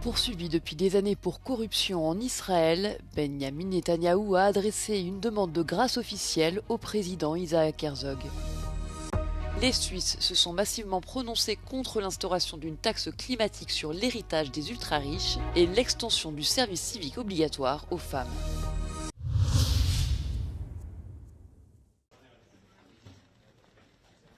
Poursuivi depuis des années pour corruption en Israël, Benjamin Netanyahou a adressé une demande de grâce officielle au président Isaac Herzog. Les Suisses se sont massivement prononcés contre l'instauration d'une taxe climatique sur l'héritage des ultra-riches et l'extension du service civique obligatoire aux femmes.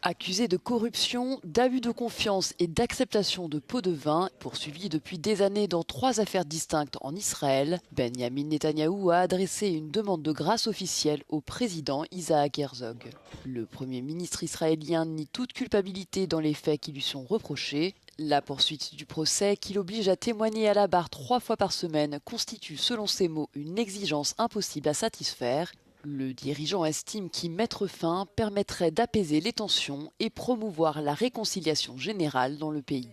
Accusé de corruption, d'abus de confiance et d'acceptation de pots de vin, poursuivi depuis des années dans 3 affaires distinctes en Israël, Benjamin Netanyahou a adressé une demande de grâce officielle au président Isaac Herzog. Le Premier ministre israélien nie toute culpabilité dans les faits qui lui sont reprochés. La poursuite du procès, qui l'oblige à témoigner à la barre 3 fois par semaine, constitue selon ses mots une exigence impossible à satisfaire. Le dirigeant estime qu'y mettre fin permettrait d'apaiser les tensions et promouvoir la réconciliation générale dans le pays.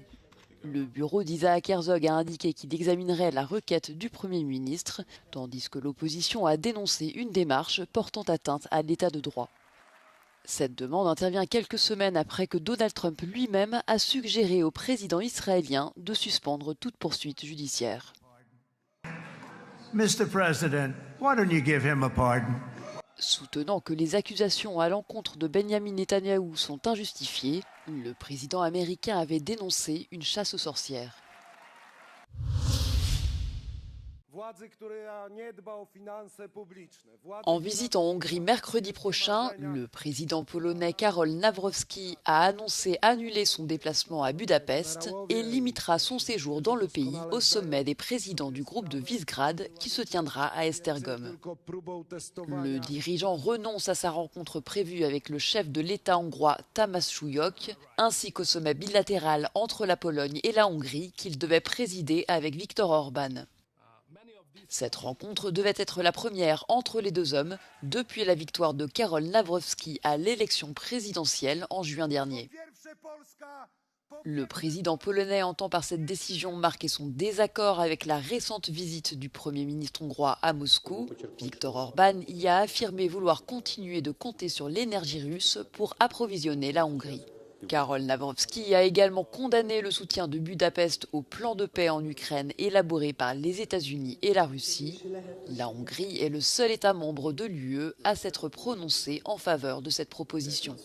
Le bureau d'Isaac Herzog a indiqué qu'il examinerait la requête du Premier ministre, tandis que l'opposition a dénoncé une démarche portant atteinte à l'état de droit. Cette demande intervient quelques semaines après que Donald Trump lui-même a suggéré au président israélien de suspendre toute poursuite judiciaire. Mr. President, why don't you give him a pardon? Soutenant que les accusations à l'encontre de Benjamin Netanyahou sont injustifiées, le président américain avait dénoncé une chasse aux sorcières. En visite en Hongrie mercredi prochain, le président polonais Karol Nawrocki a annoncé annuler son déplacement à Budapest et limitera son séjour dans le pays au sommet des présidents du groupe de Visegrad qui se tiendra à Esztergom. Le dirigeant renonce à sa rencontre prévue avec le chef de l'État hongrois Tamás Súlyog, ainsi qu'au sommet bilatéral entre la Pologne et la Hongrie qu'il devait présider avec Viktor Orban. Cette rencontre devait être la première entre les deux hommes depuis la victoire de Karol Nawrocki à l'élection présidentielle en juin dernier. Le président polonais entend par cette décision marquer son désaccord avec la récente visite du Premier ministre hongrois à Moscou. Viktor Orban y a affirmé vouloir continuer de compter sur l'énergie russe pour approvisionner la Hongrie. Karol Nawrocki a également condamné le soutien de Budapest au plan de paix en Ukraine élaboré par les États-Unis et la Russie. La Hongrie est le seul État membre de l'UE à s'être prononcé en faveur de cette proposition.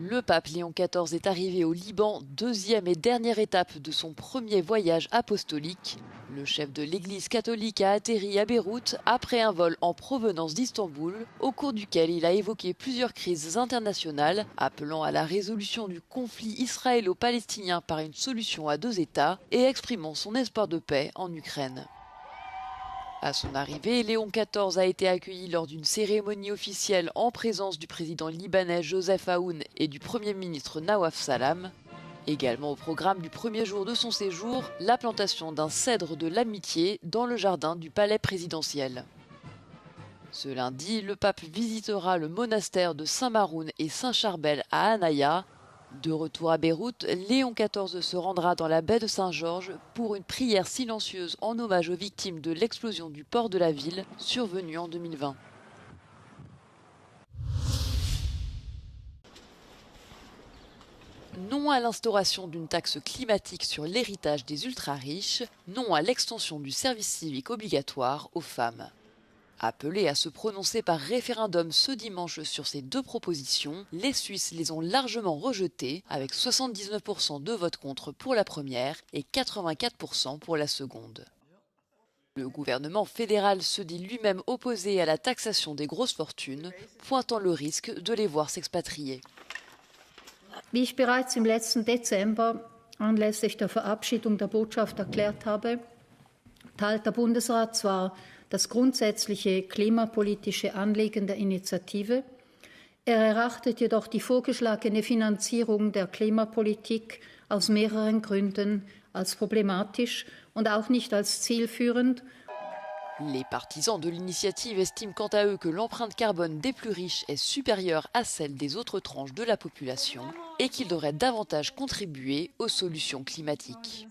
Le pape Léon XIV est arrivé au Liban, 2e et dernière étape de son premier voyage apostolique. Le chef de l'Église catholique a atterri à Beyrouth après un vol en provenance d'Istanbul, au cours duquel il a évoqué plusieurs crises internationales, appelant à la résolution du conflit israélo-palestinien par une solution à 2 États et exprimant son espoir de paix en Ukraine. À son arrivée, Léon XIV a été accueilli lors d'une cérémonie officielle en présence du président libanais Joseph Aoun et du Premier ministre Nawaf Salam. Également au programme du premier jour de son séjour, la plantation d'un cèdre de l'amitié dans le jardin du palais présidentiel. Ce lundi, le pape visitera le monastère de Saint-Maroun et Saint-Charbel à Anaya. De retour à Beyrouth, Léon XIV se rendra dans la baie de Saint-Georges pour une prière silencieuse en hommage aux victimes de l'explosion du port de la ville survenue en 2020. Non à l'instauration d'une taxe climatique sur l'héritage des ultra-riches, non à l'extension du service civique obligatoire aux femmes. Appelés à se prononcer par référendum ce dimanche sur ces 2 propositions, les Suisses les ont largement rejetées, avec 79% de votes contre pour la première et 84% pour la seconde. Le gouvernement fédéral se dit lui-même opposé à la taxation des grosses fortunes, pointant le risque de les voir s'expatrier. Wie ich bereits im letzten Dezember anlässlich der Verabschiedung der Botschaft erklärt habe, teilt der Bundesrat zwar das grundsätzliche klimapolitische Anliegen der Initiative. Er erachtet jedoch die vorgeschlagene Finanzierung der Klimapolitik aus mehreren Gründen als problematisch und auch nicht als zielführend. Les partisans de l'initiative estiment quant à eux que l'empreinte carbone des plus riches est supérieure à celle des autres tranches de la population et qu'ils devraient davantage contribuer aux solutions climatiques.